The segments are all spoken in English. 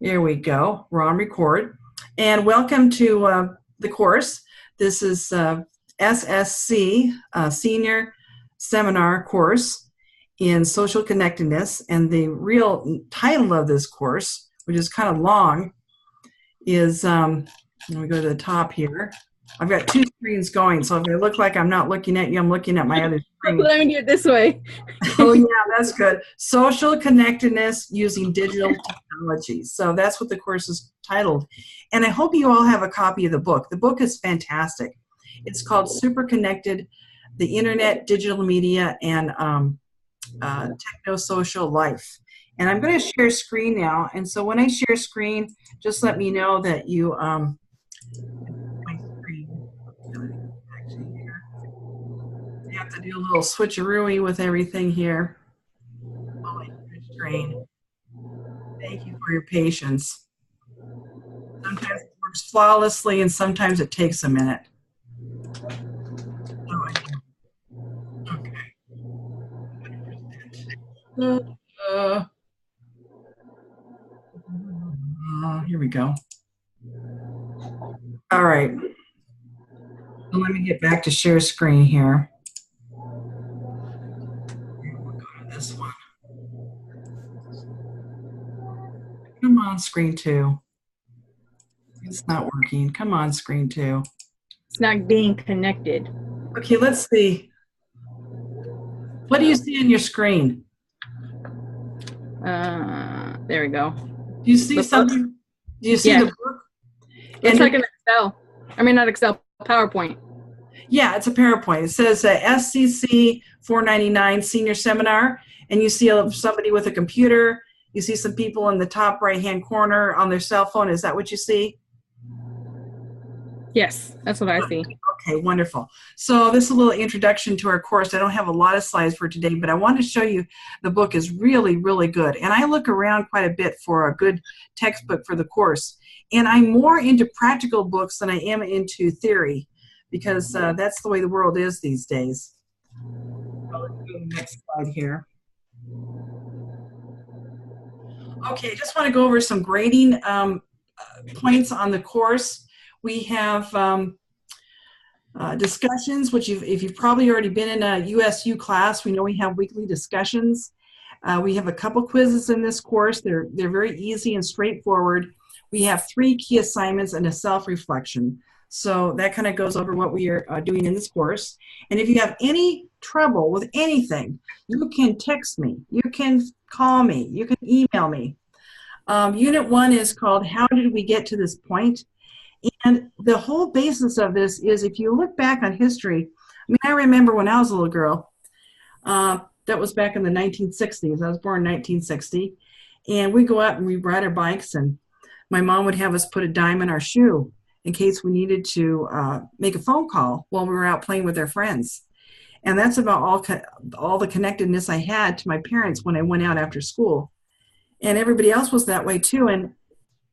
Here we go. We're on record. And welcome to the course. This is SSC, Senior Seminar Course in Social Connectedness. And the real title of this course, which is kind of long, is, let me go to the top here. I've got two screens going, so if it looks like I'm not looking at you, I'm looking at my other screen. Let me do it this way. Oh, yeah, that's good. Social Connectedness Using Digital Technologies. So that's what the course is titled. And I hope you all have a copy of the book. The book is fantastic. It's called Super Connected, the Internet, Digital Media, and Techno-Social Life. And I'm going to share screen now. And so when I share screen, just let me know that you I have to do a little switcheroo with everything here. Screen. Thank you for your patience. Sometimes it works flawlessly and sometimes it takes a minute. Okay. Here we go. All right. So let me get back to share screen here. We'll go to this one. Come on, screen two. It's not working. Come on, screen two. It's not being connected. Okay, let's see. What do you see on your screen? There we go. Do you see something? Do you see the book? It's like an Excel. I mean, not Excel, PowerPoint. Yeah, it's a PowerPoint. It says SCC 499 Senior Seminar, and you see somebody with a computer. You see some people in the top right-hand corner on their cell phone. Is that what you see? Yes, that's what I see. Okay, wonderful. So this is a little introduction to our course. I don't have a lot of slides for today, but I want to show you the book is really, really good. And I look around quite a bit for a good textbook for the course. And I'm more into practical books than I am into theory, because that's the way the world is these days. Let's go to the next slide here. Okay, just want to go over some grading points on the course. We have discussions, which if you've probably already been in a USU class, we know we have weekly discussions. We have a couple quizzes in this course. They're very easy and straightforward. We have 3 key assignments and a self-reflection. So that kind of goes over what we are doing in this course. And if you have any trouble with anything, you can text me, you can call me, you can email me. Unit 1 is called How Did We Get to This Point? And the whole basis of this is, if you look back on history, I mean, I remember when I was a little girl, that was back in the 1960s. I was born in 1960. And we'd go out and we'd ride our bikes, and my mom would have us put a dime in our shoe in case we needed to make a phone call while we were out playing with our friends. And that's about all the connectedness I had to my parents when I went out after school. And everybody else was that way too. And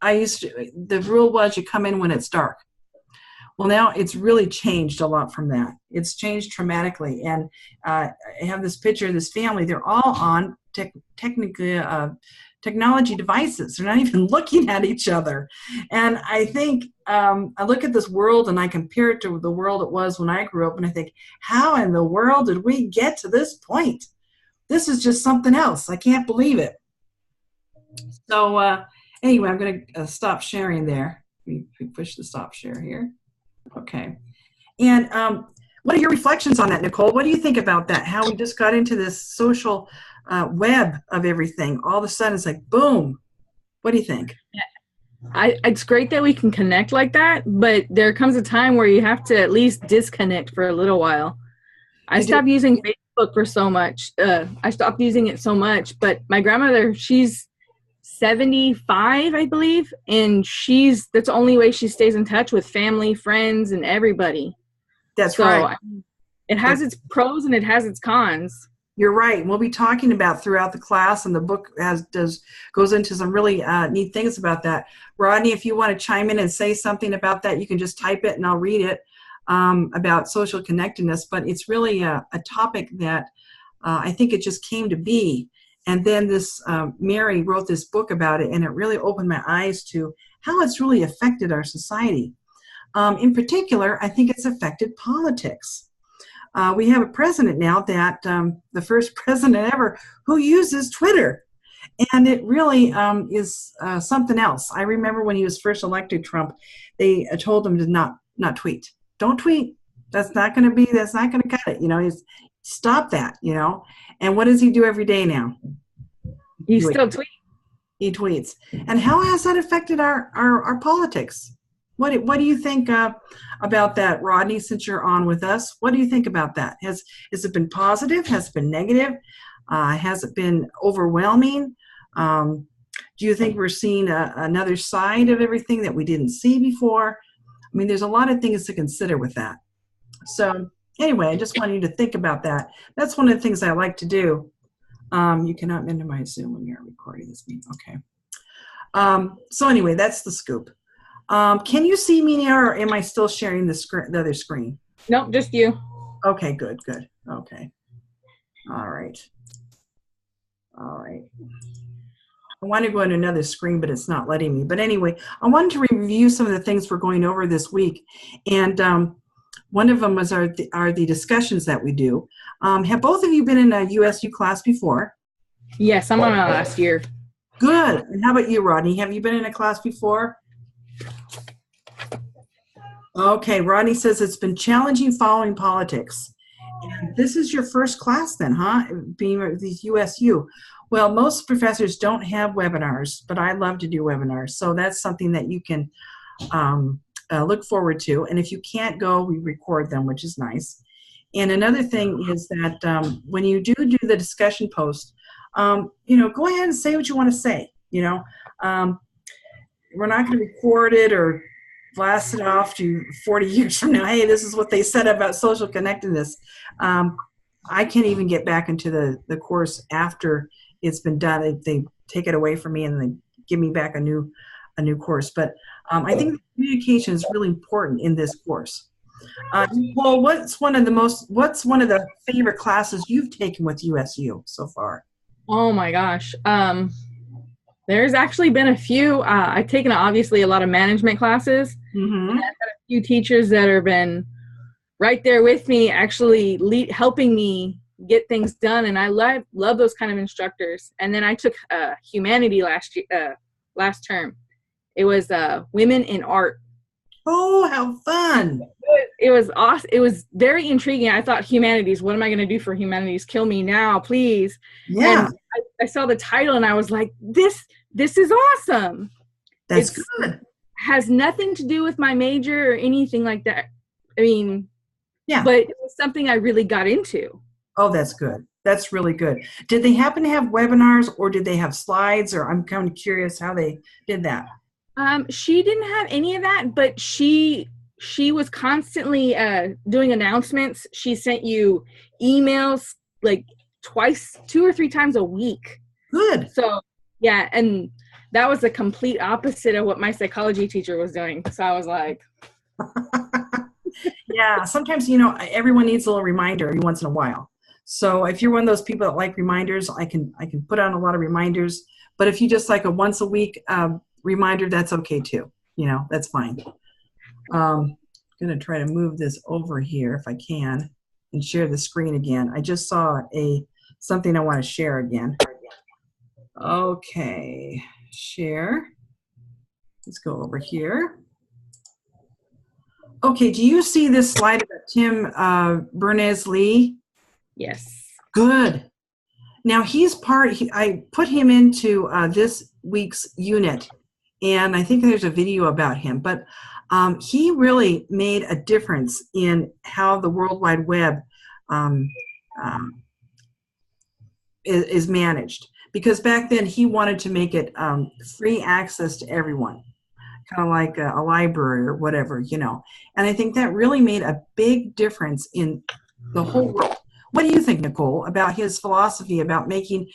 the rule was you come in when it's dark. Well, now it's really changed a lot from that. It's changed dramatically. And I have this picture of this family. They're all on technology devices. They're not even looking at each other. And I think I look at this world and I compare it to the world it was when I grew up, and I think, how in the world did we get to this point? This is just something else. I can't believe it. So anyway, I'm going to stop sharing there. We push the stop share here. Okay. And what are your reflections on that, Nicole? What do you think about that? How we just got into this social web of everything. All of a sudden, it's like, boom. What do you think? It's great that we can connect like that, but there comes a time where you have to at least disconnect for a little while. I stopped using Facebook for so much. I stopped using it so much, but my grandmother, she's 75, I believe, and that's the only way she stays in touch with family, friends, and everybody. That's right. It has its pros and it has its cons. You're right. We'll be talking about throughout the class, and the book goes into some really neat things about that. Rodney, if you want to chime in and say something about that, you can just type it and I'll read it about social connectedness. But it's really a topic that I think it just came to be. And then this Mary wrote this book about it, and it really opened my eyes to how it's really affected our society. In particular, I think it's affected politics. We have a president now that the first president ever who uses Twitter. And it really is something else. I remember when he was first elected, Trump, they told him to not tweet. Don't tweet. That's not going to cut it. He's stop that, And what does he do every day now? He still tweets. He tweets. And how has that affected our politics? What do you think about that, Rodney, since you're on with us? What do you think about that? Has it been positive? Has it been negative? Has it been overwhelming? Do you think we're seeing another side of everything that we didn't see before? I mean, there's a lot of things to consider with that. So anyway, I just want you to think about that. That's one of the things I like to do. You cannot minimize Zoom when you're recording this meeting. Okay. So anyway, that's the scoop. Can you see me now, or am I still sharing the other screen? Nope, just you. Okay, good. Okay. All right. I want to go on another screen, but it's not letting me. But anyway, I wanted to review some of the things we're going over this week. And one of them are the discussions that we do. Have both of you been in a USU class before? Yes, I'm on my last year. Good. And how about you, Rodney? Have you been in a class before? Okay, Rodney says it's been challenging following politics. And this is your first class then, huh? Being at the USU. Well, most professors don't have webinars, but I love to do webinars. So that's something that you can look forward to. And if you can't go, we record them, which is nice. And another thing is that when you do the discussion post, go ahead and say what you want to say. We're not going to record it or blast it off to 40 years from now. Hey, this is what they said about social connectedness. I can't even get back into the course after it's been done. They take it away from me and they give me back a new course. But I think communication is really important in this course. Well, what's one of the favorite classes you've taken with USU so far? Oh my gosh. There's actually been a few. I've taken obviously a lot of management classes. Mm-hmm. And I've had a few teachers that have been right there with me, actually helping me get things done. And I love those kind of instructors. And then I took humanity last term. It was women in art. Oh, how fun. It was awesome. It was very intriguing. I thought humanities, what am I going to do for humanities? Kill me now, please. Yeah. And I saw the title and I was like, this is awesome. That's good. Has nothing to do with my major or anything like that. I mean, yeah. But it was something I really got into. Oh, that's good. That's really good. Did they happen to have webinars or did they have slides? Or I'm kind of curious how they did that. She didn't have any of that, but she was constantly doing announcements. She sent you emails like 2 or 3 times a week. Good. So yeah, and that was the complete opposite of what my psychology teacher was doing. So I was like, yeah, sometimes, everyone needs a little reminder every once in a while. So if you're one of those people that like reminders, I can put on a lot of reminders. But if you just like a once a week reminder, that's okay too. That's fine. I'm going to try to move this over here if I can and share the screen again. I just saw something I want to share again. Okay, share. Let's go over here. Okay, do you see this slide about Tim Berners-Lee? Yes. Good. Now I put him into this week's unit, and I think there's a video about him, but he really made a difference in how the World Wide Web is managed. Because back then he wanted to make it free access to everyone, kind of like a library or whatever, And I think that really made a big difference in the whole world. What do you think, Nicole, about his philosophy about making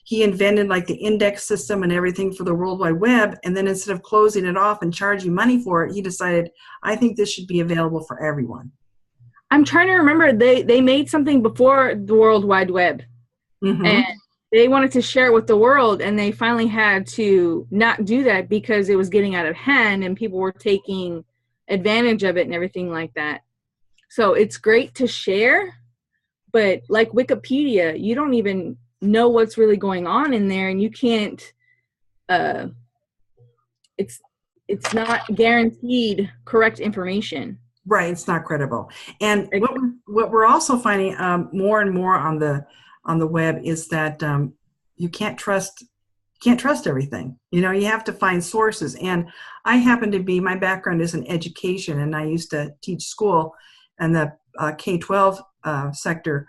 he invented like the index system and everything for the World Wide Web, and then instead of closing it off and charging money for it, he decided, I think this should be available for everyone. I'm trying to remember, they made something before the World Wide Web. Mm-hmm. And they wanted to share it with the world, and they finally had to not do that because it was getting out of hand and people were taking advantage of it and everything like that. So it's great to share, but like Wikipedia, you don't even know what's really going on in there, and you can't uh it's not guaranteed correct information. Right, it's not credible. And what we're also finding more and more on the web is that you can't trust everything. You know, you have to find sources. And I happen to be, my background is in education, and I used to teach school in the K-12 sector.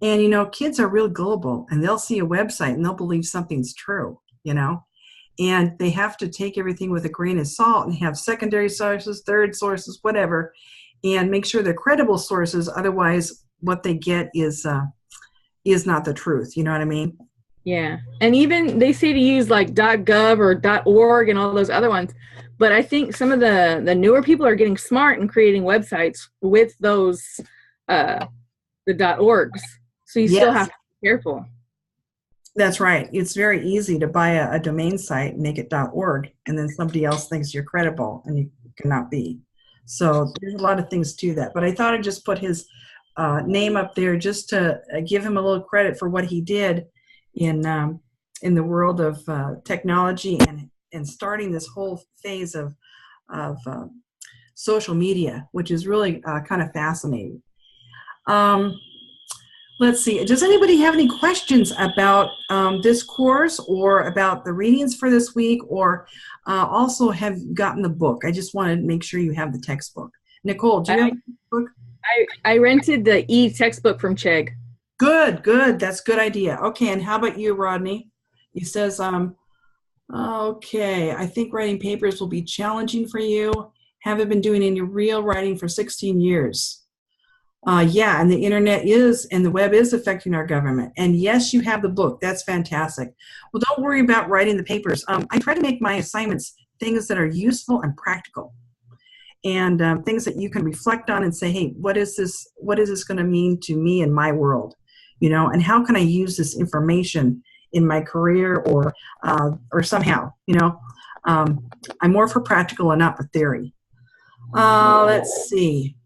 And, you know, kids are real gullible, and they'll see a website and they'll believe something's true, you know, and they have to take everything with a grain of salt and have secondary sources, third sources, whatever, and make sure they're credible sources. Otherwise, what they get is not the truth. You know what I mean? Yeah. And even they say to use like .gov or .org and all those other ones. But I think some of the newer people are getting smart and creating websites with those the .orgs. So you still have Yes, to be careful. that's right. It's very easy to buy a domain site and make it .org, and then somebody else thinks you're credible, and you cannot be. So there's a lot of things to that. But I thought I'd just put his name up there just to give him a little credit for what he did in the world of technology and starting this whole phase of social media, which is really kind of fascinating. Um, let's see. Does anybody have any questions about this course or about the readings for this week, or also have gotten the book? I just want to make sure you have the textbook. Nicole, do you have the book? I rented the e-textbook from Chegg. Good, good. That's a good idea. Okay, and how about you, Rodney? He says, okay, I think writing papers will be challenging for you. Haven't been doing any real writing for 16 years. Yeah, and the internet is, and the web is affecting our government. And yes, you have the book. That's fantastic. Well, don't worry about writing the papers. I try to make my assignments things that are useful and practical, and things that you can reflect on and say, hey, what is this going to mean to me in my world? You know, and how can I use this information in my career or somehow, you know? I'm more for practical and not for theory. Let's see.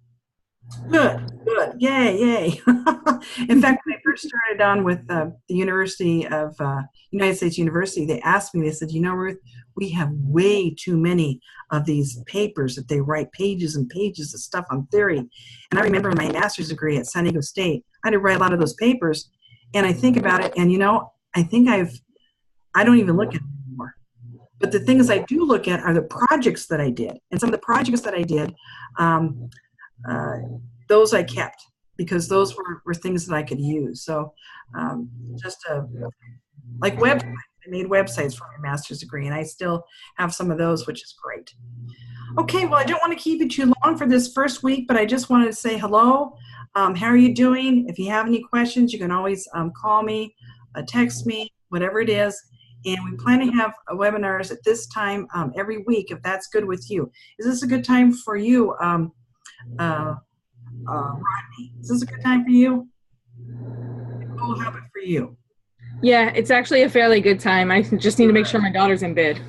Good, good. Yay, yay. In fact, when I first started on with the University of United States University, they asked me, they said, you know, Ruth, we have way too many of these papers that they write pages and pages of stuff on theory. And I remember in my master's degree at San Diego State, I had to write a lot of those papers. And I think about it, and you know, I think I don't even look at it anymore. But the things I do look at are the projects that I did. And some of the projects that I did, those I kept because those were things that I could use. So like websites, I made websites for my master's degree, and I still have some of those, which is great. Okay, well, I don't want to keep you too long for this first week, but I just wanted to say hello. How are you doing? If you have any questions, you can always call me, text me, whatever it is. And we plan to have webinars at this time every week, if that's good with you. Is this a good time for you, Rodney? Is this a good time for you? Nicole, how about for you? Yeah, it's actually a fairly good time. I just need to make sure my daughter's in bed.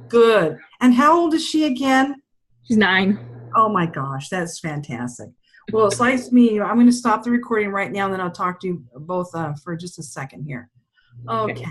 Good. And how old is she again? She's 9. Oh my gosh, that's fantastic. Well, it's nice to meet you. I'm going to stop the recording right now, and then I'll talk to you both for just a second here. Okay.